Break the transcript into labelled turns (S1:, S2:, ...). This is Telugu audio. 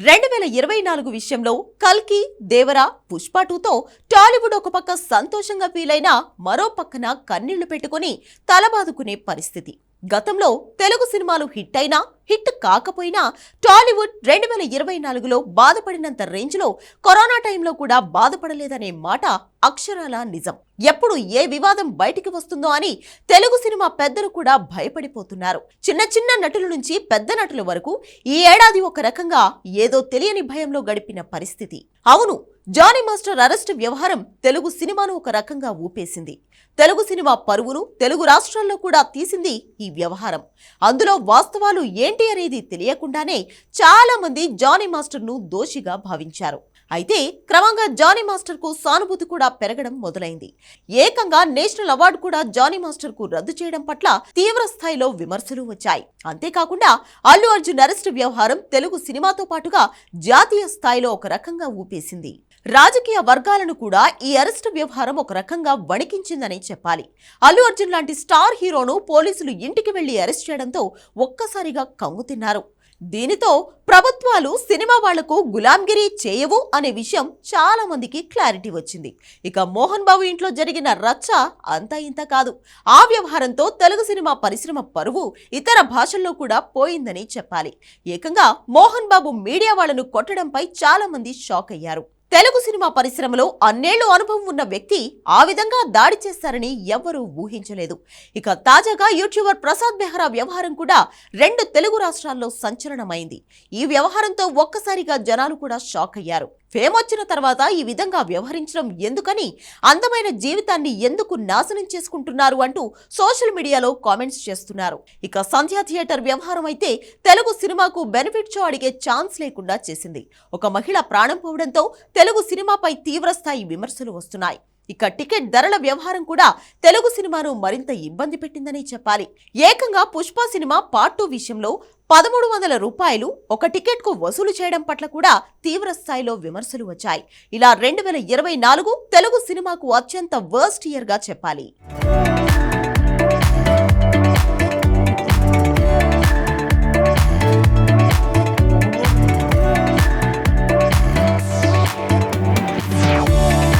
S1: 2024 విషయంలో కల్కి, దేవరా, పుష్ప 2తో టాలీవుడ్ ఒక పక్క సంతోషంగా ఫీల్ అయినా మరో పక్కన కన్నీళ్లు పెట్టుకుని తలబాదుకునే పరిస్థితి. గతంలో తెలుగు సినిమాలు హిట్ అయినా హిట్ కాకపోయినా టాలీవుడ్ 2024లో బాధపడినంత రేంజ్లో కరోనా టైంలో కూడా బాధపడలేదనే మాట అక్షరాల నిజం. ఎప్పుడు ఏ వివాదం బయటికి వస్తుందో అని తెలుగు సినిమా పెద్దలు కూడా భయపడిపోతున్నారు. చిన్న చిన్న నటుల నుంచి పెద్ద నటుల వరకు ఈ ఏడాది ఒక రకంగా ఏదో తెలియని భయంలో గడిపిన పరిస్థితి. అవును, జానీ మాస్టర్ అరెస్ట్ వ్యవహారం తెలుగు సినిమాను ఒక రకంగా ఊపేసింది. తెలుగు సినిమా పరువును తెలుగు రాష్ట్రాల్లో కూడా తీసింది ఈ వ్యవహారం. అందులో వాస్తవాలు ఏంటి అనేది తెలియకుండానే చాలా మంది జానీ మాస్టర్ ను దోషిగా భావించారు. అయితే క్రమంగా జానీ మాస్టర్ కు సానుభూతి కూడా పెరగడం మొదలైంది. ఏకంగా నేషనల్ అవార్డు కూడా జానీ మాస్టర్ కు రద్దు చేయడం పట్ల తీవ్ర స్థాయిలో విమర్శలు వచ్చాయి. అంతేకాకుండా అల్లు అర్జున్ అరెస్ట్ వ్యవహారం తెలుగు సినిమాతో పాటుగా జాతీయ స్థాయిలో ఒక రకంగా ఊపేసింది. రాజకీయ వర్గాలను కూడా ఈ అరెస్ట్ వ్యవహారం ఒక రకంగా వణికించిందనే చెప్పాలి. అల్లు అర్జున్ లాంటి స్టార్ హీరోను పోలీసులు ఇంటికి వెళ్లి అరెస్ట్ చేయడంతో ఒక్కసారిగా కంగుతిన్నారు. దీనితో ప్రభుత్వాలు సినిమా వాళ్లకు గులాంగిరి చేయవు అనే విషయం చాలా మందికి క్లారిటీ వచ్చింది. ఇక మోహన్ బాబు ఇంట్లో జరిగిన రచ్చ అంతా ఇంత కాదు. ఆ వ్యవహారంతో తెలుగు సినిమా పరిశ్రమ పరువు ఇతర భాషల్లో కూడా పోయిందని చెప్పాలి. ఏకంగా మోహన్ బాబు మీడియా వాళ్లను కొట్టడంపై చాలా మంది షాక్ అయ్యారు. తెలుగు సినిమా పరిశ్రమలో అన్నేళ్లు అనుభవం ఉన్న వ్యక్తి ఆ విధంగా దాడి చేస్తారని ఎవ్వరూ ఊహించలేదు. ఇక తాజాగా యూట్యూబర్ ప్రసాద్ బెహ్రా వ్యవహారం కూడా 2 తెలుగు రాష్ట్రాల్లో సంచలనమైంది. ఈ వ్యవహారంతో ఒక్కసారిగా జనాలు కూడా షాక్ అయ్యారు. ఫేమ్ వచ్చిన తర్వాత ఈ విధంగా వ్యవహరించడం ఎందుకని, అందమైన జీవితాన్ని ఎందుకు నాశనం చేసుకుంటున్నారు అంటూ సోషల్ మీడియాలో కామెంట్స్ చేస్తున్నారు. ఇక సంధ్యా థియేటర్ వ్యవహారం అయితే తెలుగు సినిమాకు బెనిఫిట్ షో అడిగే ఛాన్స్ లేకుండా చేసింది. ఒక మహిళ ప్రాణం పోవడంతో తెలుగు సినిమాపై తీవ్రస్థాయి విమర్శలు వస్తున్నాయి. ఇక టికెట్ ధరల వ్యవహారం కూడా తెలుగు సినిమాను మరింత ఇబ్బంది పెట్టిందని చెప్పాలి. ఏకంగా పుష్ప సినిమా పార్ట్ 2 విషయంలో 1300 రూపాయలు ఒక టికెట్ కు వసూలు చేయడం పట్ల కూడా తీవ్ర స్థాయిలో విమర్శలు వచ్చాయి. ఇలా 2024 తెలుగు సినిమాకు అత్యంత వర్స్ట్ ఇయర్ గా చెప్పాలి.